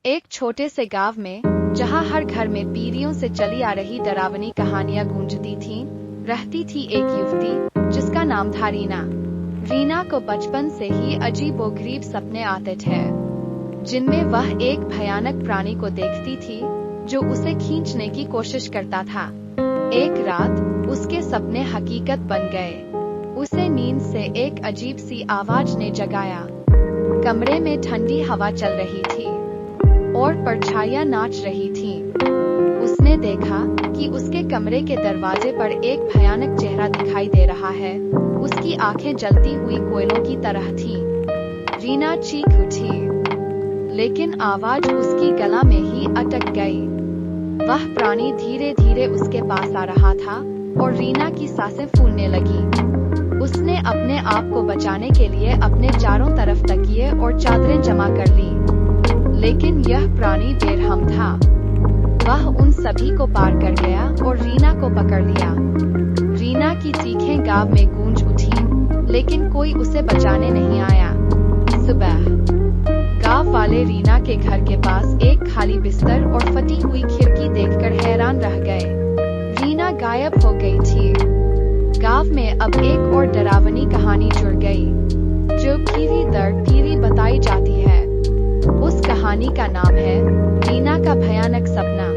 एक छोटे से गांव में, जहां हर घर में पीढ़ियों से चली आ रही डरावनी कहानियां गूंजती थीं, रहती थी एक युवती जिसका नाम था रीना। रीना को बचपन से ही अजीबोगरीब सपने आते थे, जिनमें वह एक भयानक प्राणी को देखती थी जो उसे खींचने की कोशिश करता था। एक रात उसके सपने हकीकत बन गए। उसे नींद से एक अजीब सी आवाज ने जगाया। कमरे में ठंडी हवा चल रही थी और परछाइयां नाच रही थीं। उसने देखा कि उसके कमरे के दरवाजे पर एक भयानक चेहरा दिखाई दे रहा है। उसकी आंखें जलती हुई कोयलों की तरह थीं। रीना चीख उठी, लेकिन आवाज उसकी गला में ही अटक गई। वह प्राणी धीरे धीरे उसके पास आ रहा था और रीना की सांसें फूलने लगी। उसने अपने आप को बचाने के लिए अपने चारों तरफ तकिए और चादरें जमा कर ली, लेकिन यह प्राणी बेरहम था। वह उन सभी को पार कर गया और रीना को पकड़ लिया। रीना की चीखें गांव में गूंज उठी, लेकिन कोई उसे बचाने नहीं आया। सुबह गांव वाले रीना के घर के पास एक खाली बिस्तर और फटी हुई खिड़की देखकर हैरान रह गए। रीना गायब हो गई थी। गांव में अब एक और डरावनी कहानी जुड़ गई, जो पीढ़ी दर पीढ़ी बताई जाती है। उस कहानी का नाम है रीना का भयानक सपना।